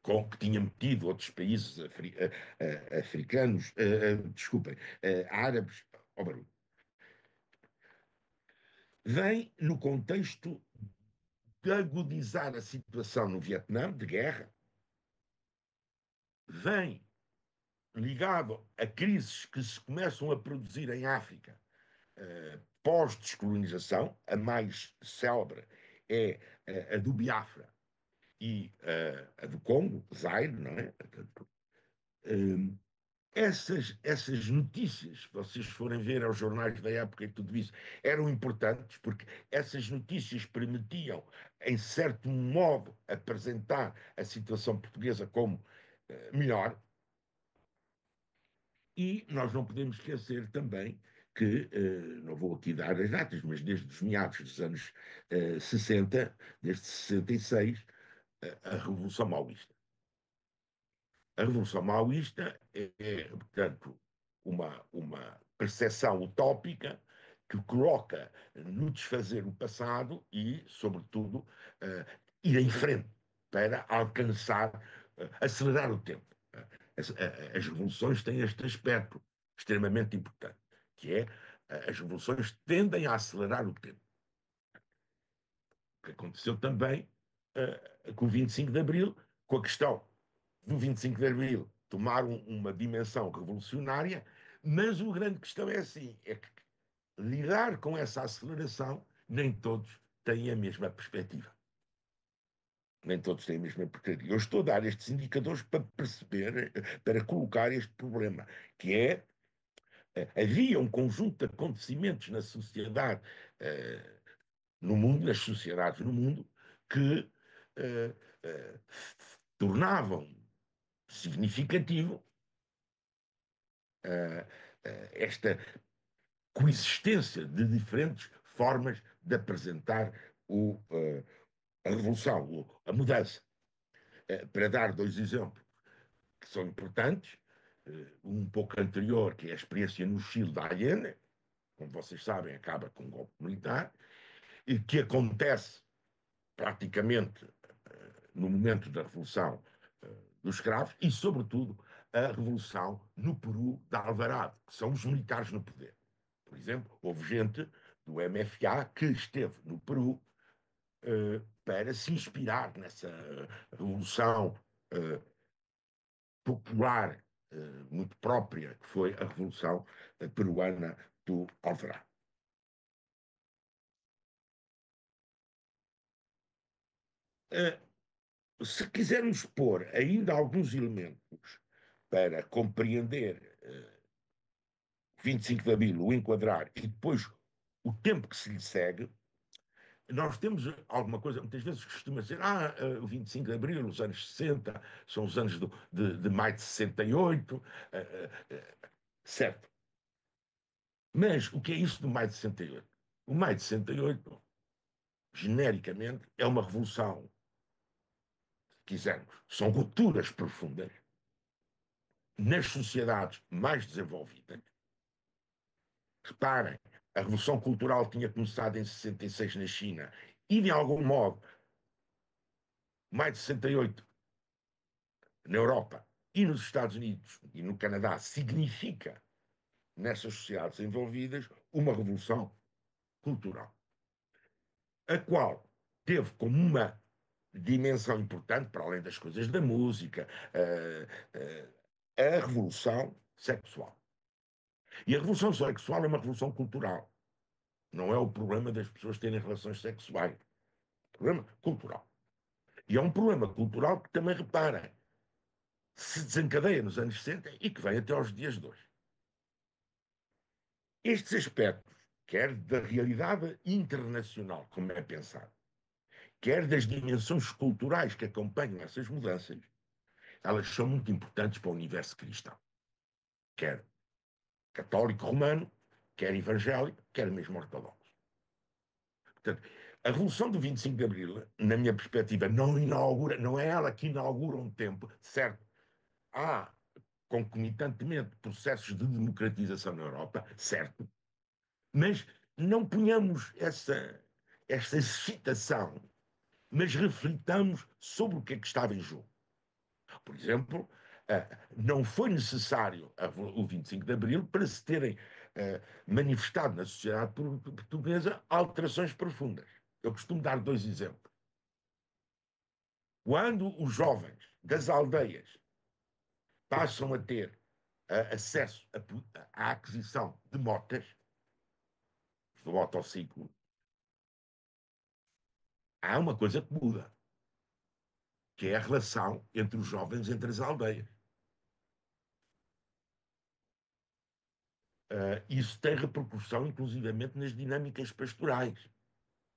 com que tinha metido outros países africanos, desculpem, árabes ao barulho. Vem no contexto de agudizar a situação no Vietnã, de guerra, vem ligado a crises que se começam a produzir em África, pós-descolonização. A mais célebre é a do Biafra e a do Congo, Zaire, não é? Essas notícias, se vocês forem ver aos jornais da época e tudo isso, eram importantes porque essas notícias permitiam, em certo modo, apresentar a situação portuguesa como melhor. E nós não podemos esquecer também que, não vou aqui dar as datas, mas desde os meados dos anos 60, desde 66, a Revolução Maoísta. A Revolução Maoísta portanto, uma percepção utópica que coloca no desfazer o passado e, sobretudo, ir em frente para alcançar, acelerar o tempo. As revoluções têm este aspecto extremamente importante, que é as revoluções tendem a acelerar o tempo. O que aconteceu também com o 25 de Abril, com a questão do 25 de Abril tomar uma dimensão revolucionária, mas a grande questão é assim, é que lidar com essa aceleração, nem todos têm a mesma perspectiva. Nem todos têm a mesma perspectiva. Eu estou a dar estes indicadores para perceber, para colocar este problema, que é, havia um conjunto de acontecimentos na sociedade, no mundo, nas sociedades no mundo, que tornavam significativo esta coexistência de diferentes formas de apresentar a revolução, a mudança. Para dar dois exemplos que são importantes, um pouco anterior, que é a experiência no Chile da Allende, como vocês sabem, acaba com um golpe militar, e que acontece praticamente no momento da Revolução dos Escravos e, sobretudo, a Revolução no Peru da Alvarado, que são os militares no poder. Por exemplo, houve gente do MFA que esteve no Peru para se inspirar nessa revolução popular muito própria, que foi a Revolução Peruana do Alvarado. Se quisermos pôr ainda alguns elementos para compreender 25 de Abril, o enquadrar, e depois o tempo que se lhe segue, nós temos alguma coisa, muitas vezes costuma ser, o 25 de Abril, os anos 60, são os anos de maio de 68, certo. Mas o que é isso do maio de 68? O maio de 68, genericamente, é uma revolução, se quisermos, são rupturas profundas nas sociedades mais desenvolvidas. Reparem, a Revolução Cultural tinha começado em 66 na China e, de algum modo, maio de 68 na Europa e nos Estados Unidos e no Canadá significa, nessas sociedades envolvidas, uma revolução cultural, a qual teve como uma dimensão importante, para além das coisas da música, a revolução sexual. E a revolução sexual é uma revolução cultural. Não é o problema das pessoas terem relações sexuais. É um problema cultural. E é um problema cultural que também, reparem, se desencadeia nos anos 60 e que vem até aos dias de hoje. Estes aspectos, quer da realidade internacional, como é pensado, quer das dimensões culturais que acompanham essas mudanças, elas são muito importantes para o universo cristão. Quer católico romano, quer evangélico, quer mesmo ortodoxo. Portanto, a Revolução do 25 de Abril, na minha perspectiva, não é ela que inaugura um tempo, certo? Há, concomitantemente, processos de democratização na Europa, certo? Mas não ponhamos essa excitação, mas reflitamos sobre o que é que estava em jogo. Por exemplo, não foi necessário o 25 de Abril para se terem manifestado na sociedade portuguesa alterações profundas. Eu costumo dar dois exemplos. Quando os jovens das aldeias passam a ter acesso à aquisição de motas, do motociclo, há uma coisa que muda, que é a relação entre os jovens, entre as aldeias. Isso tem repercussão, inclusivamente, nas dinâmicas pastorais.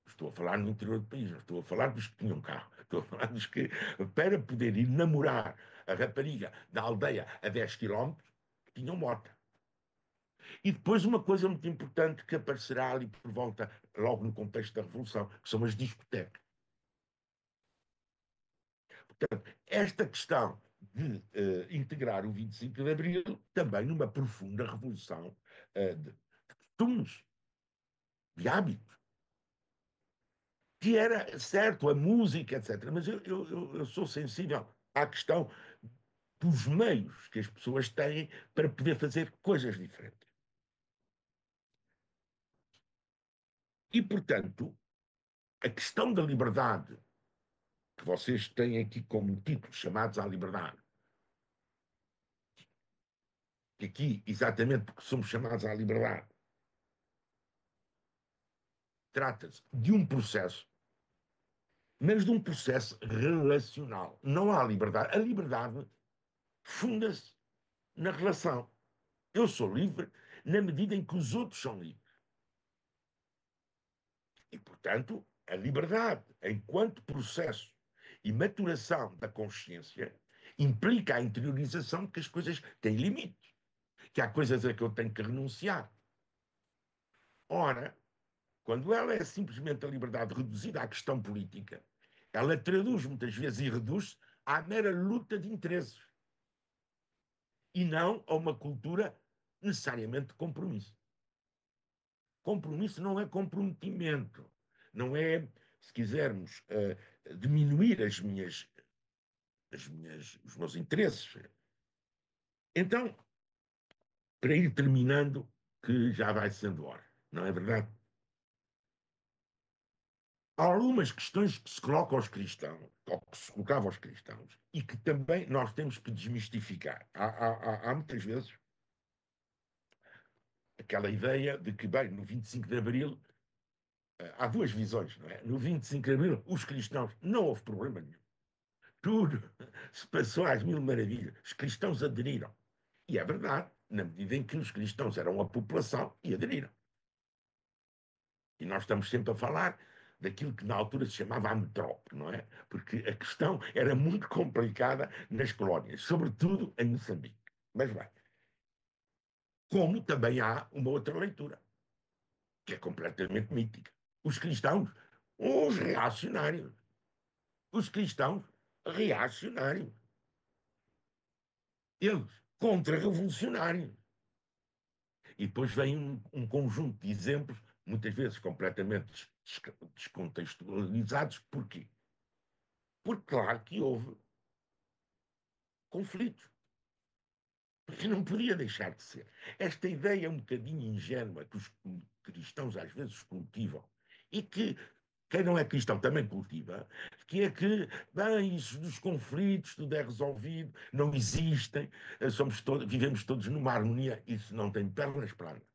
Estou a falar no interior do país, não estou a falar dos que tinham carro, estou a falar dos que, para poder ir namorar a rapariga da aldeia a 10 quilómetros, tinham moto. E depois uma coisa muito importante que aparecerá ali por volta, logo no contexto da Revolução, que são as discotecas. Portanto, esta questão de integrar o 25 de Abril também numa profunda revolução de costumes, de hábitos, que era certo a música, etc. Mas eu sou sensível à questão dos meios que as pessoas têm para poder fazer coisas diferentes. E, portanto, a questão da liberdade, que vocês têm aqui como título, chamados à liberdade, que aqui, exatamente porque somos chamados à liberdade, trata-se de um processo, mas de um processo relacional. Não há liberdade. A liberdade funda-se na relação. Eu sou livre na medida em que os outros são livres. E, portanto, a liberdade, enquanto processo e maturação da consciência, implica a interiorização de que as coisas têm limites, que há coisas a que eu tenho que renunciar. Ora, quando ela é simplesmente a liberdade reduzida à questão política, ela traduz muitas vezes e reduz à mera luta de interesses e não a uma cultura necessariamente de compromisso. Compromisso não é comprometimento, não é, se quisermos, diminuir os meus interesses. Então, para ir terminando, que já vai sendo hora, não é verdade? Há algumas questões que se colocam aos cristãos, ou que se colocavam aos cristãos, e que também nós temos que desmistificar. Há muitas vezes aquela ideia de que, bem, no 25 de Abril, há duas visões, não é? No 25 de Abril, os cristãos, não houve problema nenhum. Tudo se passou às mil maravilhas. Os cristãos aderiram. E é verdade, na medida em que os cristãos eram a população e aderiram. E nós estamos sempre a falar daquilo que na altura se chamava a metrópole, não é? Porque a questão era muito complicada nas colónias, sobretudo em Moçambique. Mas bem, como também há uma outra leitura, que é completamente mítica. Os cristãos, os reacionários. Os cristãos reacionários. Eles contra-revolucionários. E depois vem um conjunto de exemplos, muitas vezes completamente descontextualizados. Porquê? Porque, claro, que houve conflitos. Porque não podia deixar de ser. Esta ideia um bocadinho ingênua que os cristãos às vezes cultivam e que quem não é cristão também cultiva, que é que, bem, isso dos conflitos, tudo é resolvido, não existem, vivemos todos numa harmonia, isso não tem pernas para andar.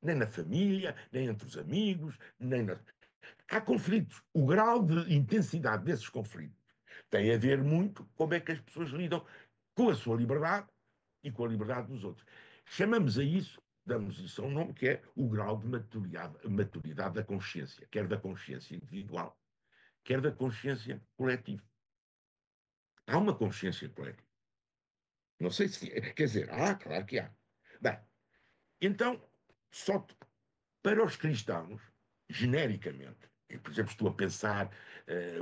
Nem na família, nem entre os amigos, nem na... Há conflitos. O grau de intensidade desses conflitos tem a ver muito com como é que as pessoas lidam com a sua liberdade e com a liberdade dos outros. Chamamos a isso, damos isso a um nome que é o grau de maturidade da consciência, quer da consciência individual, quer da consciência coletiva. Há uma consciência coletiva. Não sei se. Quer dizer, claro que há. Bem, então, só para os cristãos, genericamente, e, por exemplo, estou a pensar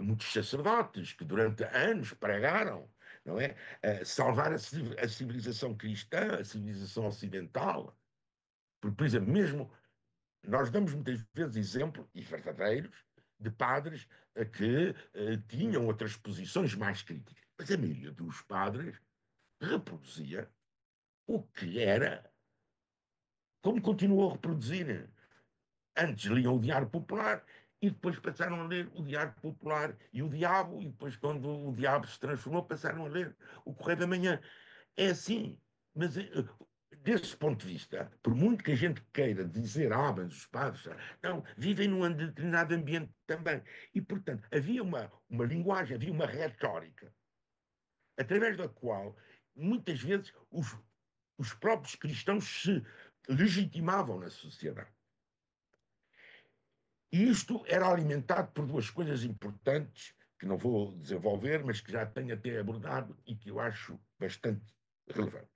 muitos sacerdotes que durante anos pregaram, não é? Salvar a civilização cristã, a civilização ocidental. Por exemplo, mesmo nós damos muitas vezes exemplo, e verdadeiros, de padres que tinham outras posições mais críticas. Mas a maioria dos padres reproduzia o que era, como continuou a reproduzir. Antes liam o Diário Popular e depois passaram a ler o Diário Popular e o Diabo, e depois, quando o Diabo se transformou, passaram a ler o Correio da Manhã. É assim, mas desse ponto de vista, por muito que a gente queira dizer, mas os padres, não, vivem num determinado ambiente também. E, portanto, havia uma linguagem, havia uma retórica, através da qual, muitas vezes, os próprios cristãos se legitimavam na sociedade. E isto era alimentado por duas coisas importantes, que não vou desenvolver, mas que já tenho até abordado e que eu acho bastante relevante.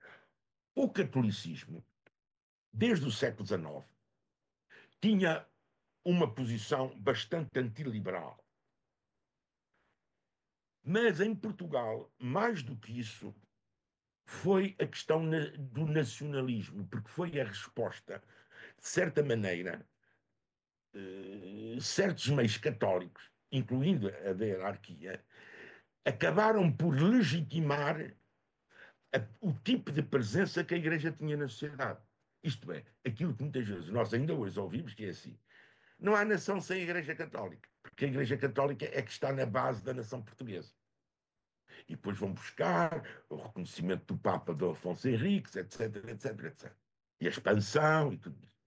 O catolicismo, desde o século XIX, tinha uma posição bastante antiliberal. Mas em Portugal, mais do que isso, foi a questão do nacionalismo, porque foi a resposta, de certa maneira, certos meios católicos, incluindo a da hierarquia, acabaram por legitimar o tipo de presença que a Igreja tinha na sociedade. Isto é, aquilo que muitas vezes nós ainda hoje ouvimos, que é assim: não há nação sem a Igreja Católica, porque a Igreja Católica é que está na base da nação portuguesa. E depois vão buscar o reconhecimento do Papa Dom Afonso Henriques, etc, etc, etc. E a expansão e tudo isso.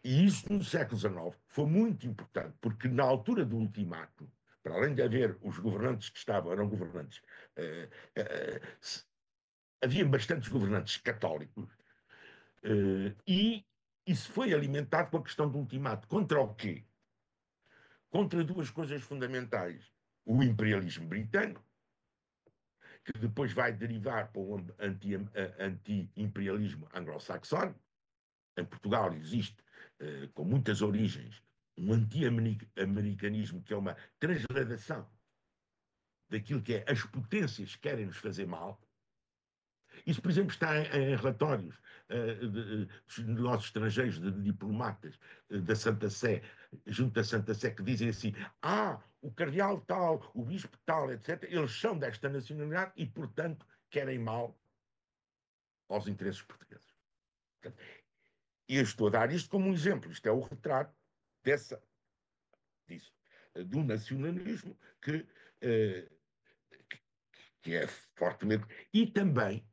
E isso no século XIX foi muito importante, porque na altura do ultimato, para além de haver os governantes que estavam, eram governantes, uh, uh, havia bastantes governantes católicos, e isso foi alimentado com a questão do ultimato. Contra o quê? Contra duas coisas fundamentais. O imperialismo britânico, que depois vai derivar para um anti-imperialismo anglo-saxónico. Em Portugal existe, com muitas origens, um anti-americanismo que é uma transladação daquilo que é as potências que querem nos fazer mal. Isso, por exemplo, está em relatórios dos nossos estrangeiros, de diplomatas da Santa Sé, junto da Santa Sé, que dizem assim: o cardeal tal, o bispo tal, etc., eles são desta nacionalidade e, portanto, querem mal aos interesses portugueses. Portanto, e eu estou a dar isto como um exemplo, isto é o retrato disso, do nacionalismo eh, que é fortemente. E também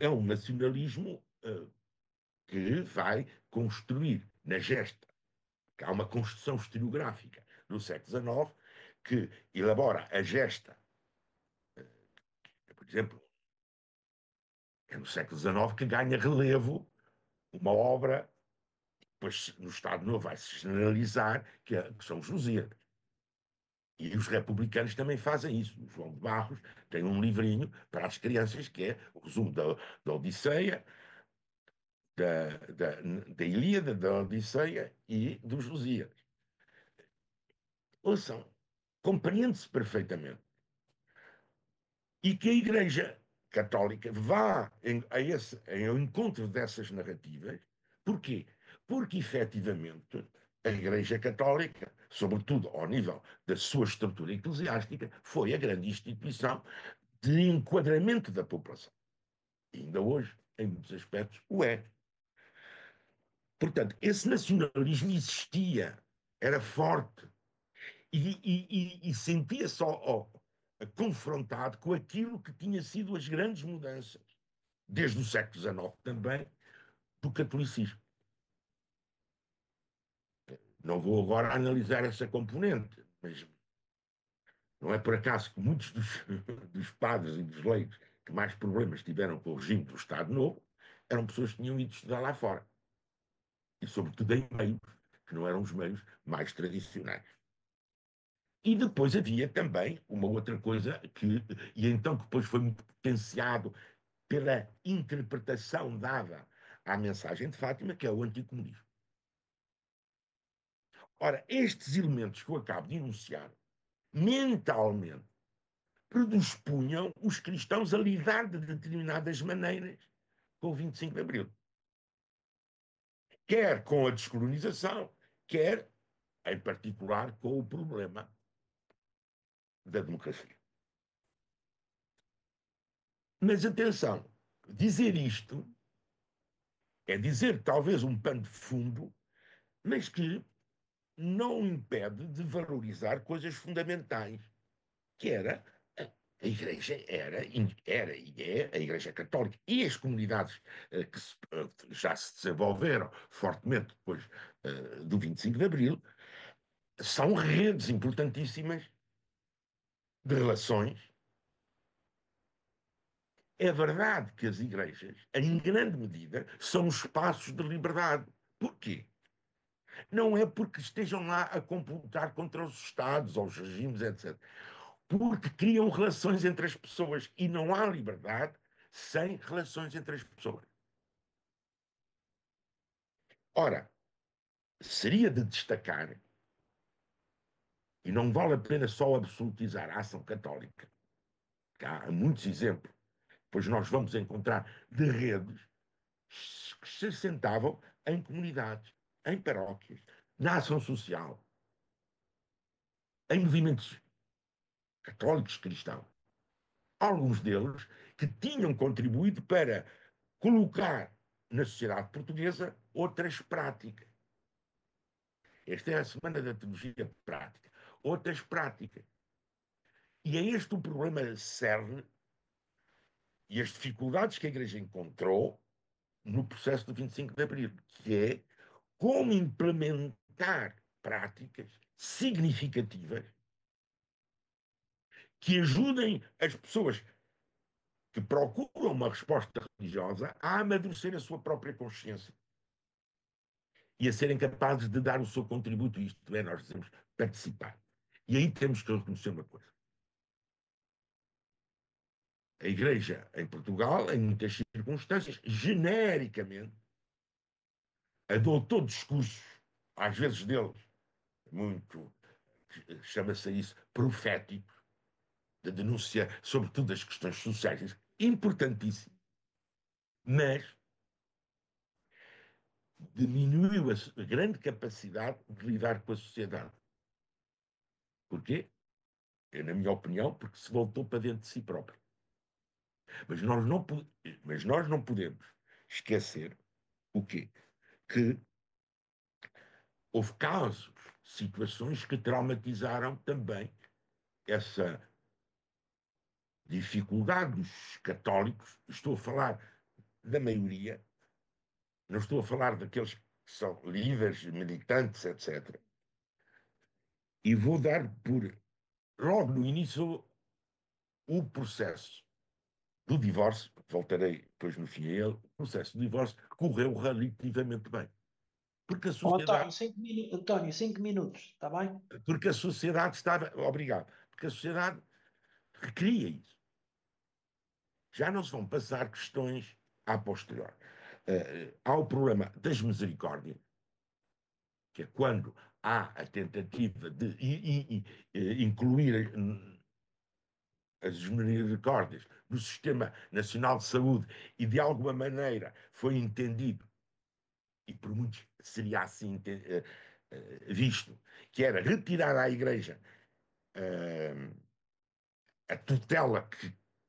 é um nacionalismo que vai construir na gesta, que há uma construção historiográfica no século XIX que elabora a gesta, por exemplo, é no século XIX que ganha relevo uma obra, depois no Estado Novo vai-se generalizar, que são os Lusíadas. E os republicanos também fazem isso. O João de Barros tem um livrinho para as crianças que é o resumo da Odisseia, da Ilíada, da Odisseia e dos Lusíadas. Ouçam, compreende-se perfeitamente. E que a Igreja Católica vá ao encontro dessas narrativas. Porquê? Porque, efetivamente, a Igreja Católica, sobretudo ao nível da sua estrutura eclesiástica, foi a grande instituição de enquadramento da população. E ainda hoje, em muitos aspectos, o é. Portanto, esse nacionalismo existia, era forte, e sentia-se confrontado com aquilo que tinha sido as grandes mudanças, desde o século XIX também, do catolicismo. Não vou agora analisar essa componente, mas não é por acaso que muitos dos padres e dos leigos que mais problemas tiveram com o regime do Estado Novo eram pessoas que tinham ido estudar lá fora. E sobretudo em meios que não eram os meios mais tradicionais. E depois havia também uma outra coisa e então que depois foi muito potenciado pela interpretação dada à mensagem de Fátima, que é o anticomunismo. Ora, estes elementos que eu acabo de enunciar, mentalmente, predispunham os cristãos a lidar de determinadas maneiras com o 25 de Abril. Quer com a descolonização, quer, em particular, com o problema da democracia. Mas atenção, dizer isto é dizer talvez um pano de fundo, mas que não impede de valorizar coisas fundamentais, que era A Igreja era e é a Igreja Católica e as comunidades já se desenvolveram fortemente depois do 25 de Abril, são redes importantíssimas de relações. É verdade que as igrejas, em grande medida, são espaços de liberdade. Porquê? Não é porque estejam lá a computar contra os Estados ou os regimes, etc. Porque criam relações entre as pessoas e não há liberdade sem relações entre as pessoas. Ora, seria de destacar, e não vale a pena só absolutizar a ação católica, que há muitos exemplos, pois nós vamos encontrar de redes que se assentavam em comunidades, em paróquias, na ação social, em movimentos católicos cristãos. Alguns deles que tinham contribuído para colocar na sociedade portuguesa outras práticas. Esta é a Semana da Teologia Prática. Outras práticas. E é este o problema cerne e as dificuldades que a Igreja encontrou no processo do 25 de Abril, que é como implementar práticas significativas que ajudem as pessoas que procuram uma resposta religiosa a amadurecer a sua própria consciência e a serem capazes de dar o seu contributo, isto é, nós dizemos participar. E aí temos que reconhecer uma coisa. A Igreja em Portugal, em muitas circunstâncias, genericamente, adotou discursos, às vezes deles, muito, chama-se isso, proféticos, de denúncia, sobretudo das questões sociais, importantíssimo, mas diminuiu a grande capacidade de lidar com a sociedade. Porquê? Na minha opinião, porque se voltou para dentro de si próprio. Mas nós não, mas nós não podemos esquecer o quê? Que houve casos, situações que traumatizaram também essa dificuldade dos católicos. Estou a falar da maioria, não estou a falar daqueles que são líderes, militantes, etc. E vou dar por, logo no início, o processo do divórcio, voltarei depois no fim a ele, o processo do divórcio correu relativamente bem. Porque a
Oh,
sociedade,
António, 5 minutos, está bem?
porque a sociedade estava, obrigado, porque a sociedade requeria isso. Já não se vão passar questões a posterior. Há o problema das misericórdias, que é quando há a tentativa de incluir as misericórdias no Sistema Nacional de Saúde e de alguma maneira foi entendido, e por muitos seria assim visto, que era retirar à Igreja uh, a tutela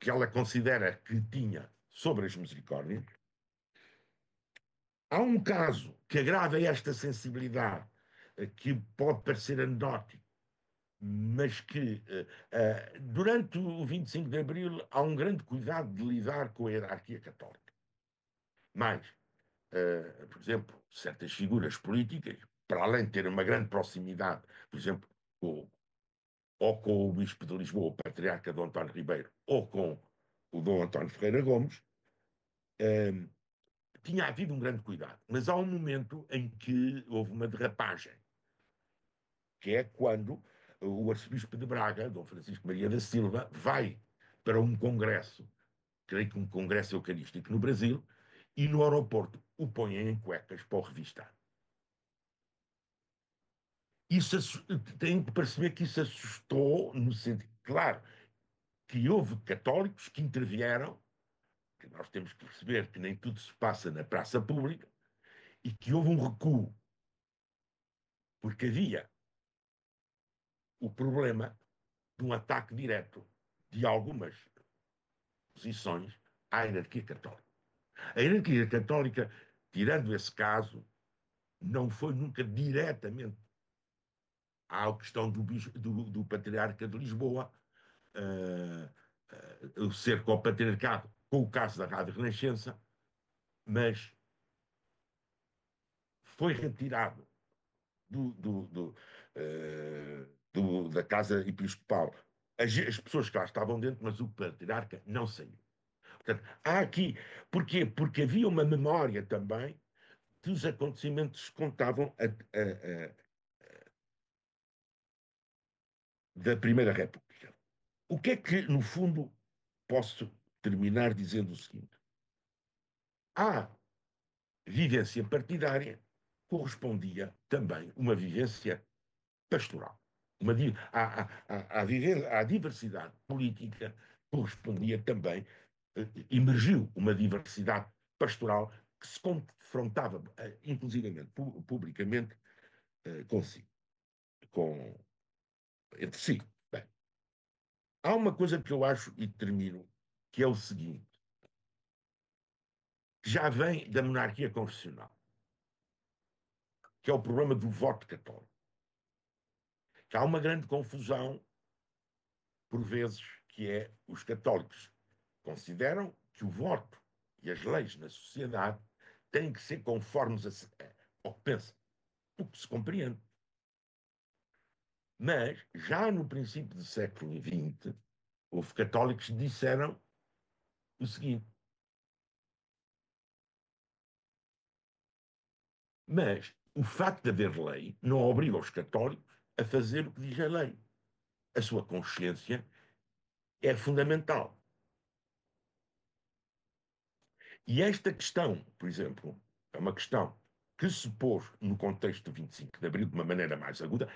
que ela considera que tinha sobre as misericórdias. Há um caso que agrava esta sensibilidade, que pode parecer anedótico, mas que durante o 25 de Abril há um grande cuidado de lidar com a hierarquia católica. Mais, por exemplo, certas figuras políticas, para além de ter uma grande proximidade, por exemplo, ou com o Bispo de Lisboa, o Patriarca Dom António Ribeiro, ou com o Dom António Ferreira Gomes, eh, tinha havido um grande cuidado. Mas há um momento em que houve uma derrapagem, que é quando o arcebispo de Braga, Dom Francisco Maria da Silva, vai para um congresso, creio que um congresso eucarístico no Brasil, e no aeroporto o põem em cuecas para o revistar. Isso tem que perceber que isso assustou no sentido, claro, que houve católicos que intervieram, que nós temos que perceber que nem tudo se passa na praça pública, e que houve um recuo, porque havia o problema de um ataque direto de algumas posições à hierarquia católica. A hierarquia católica, tirando esse caso, não foi nunca diretamente à questão do Patriarca de Lisboa o cerco ao patriarcado com o caso da Rádio Renascença, mas foi retirado da Casa Episcopal as pessoas que lá estavam dentro, mas o patriarca não saiu. Portanto, há aqui. Porquê? Porque havia uma memória também dos acontecimentos que contavam da Primeira República. O que é que, no fundo, posso terminar dizendo o seguinte? À vivência partidária correspondia também uma vivência pastoral. À diversidade política correspondia também, emergiu uma diversidade pastoral que se confrontava, inclusivamente, publicamente, consigo, com, entre si. Bem, há uma coisa que eu acho, e termino, que é o seguinte, que já vem da monarquia constitucional, que é o problema do voto católico. Que há uma grande confusão, por vezes, que é os católicos consideram que o voto e as leis na sociedade têm que ser conformes ao que pensam, o que se compreende. Mas, já no princípio do século XX, houve católicos que disseram o seguinte: mas o facto de haver lei não obriga os católicos a fazer o que diz a lei. A sua consciência é fundamental. E esta questão, por exemplo, é uma questão que se pôs no contexto do 25 de Abril de uma maneira mais aguda,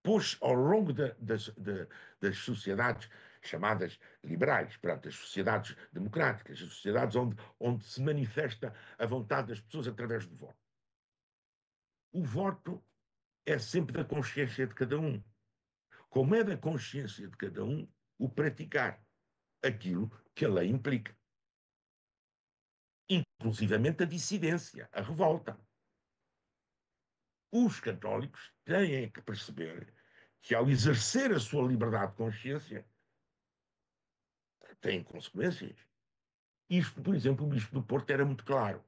pôs ao longo das sociedades chamadas liberais, portanto, as sociedades democráticas, as sociedades onde se manifesta a vontade das pessoas através do voto. O voto é sempre da consciência de cada um. Como é da consciência de cada um o praticar aquilo que a lei implica. Inclusivamente a dissidência, a revolta. Os católicos têm que perceber que, ao exercer a sua liberdade de consciência, têm consequências. Isto, por exemplo, o Bispo do Porto era muito claro.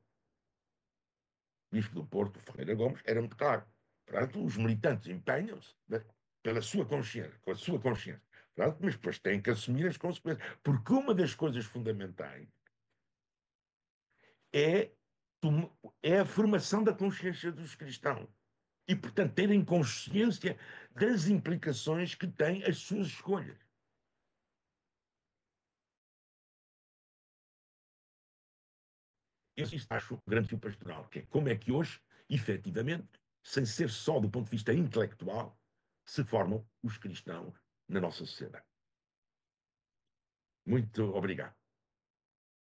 O Bispo do Porto, Ferreira Gomes, era muito claro. Portanto, os militantes empenham-se, né, pela sua consciência, com a sua consciência. Portanto, mas depois têm que assumir as consequências. Porque uma das coisas fundamentais é, é a formação da consciência dos cristãos. E, portanto, terem consciência das implicações que têm as suas escolhas. Eu acho um grande fio pastoral, que é como é que hoje, efetivamente, sem ser só do ponto de vista intelectual, se formam os cristãos na nossa sociedade. Muito obrigado.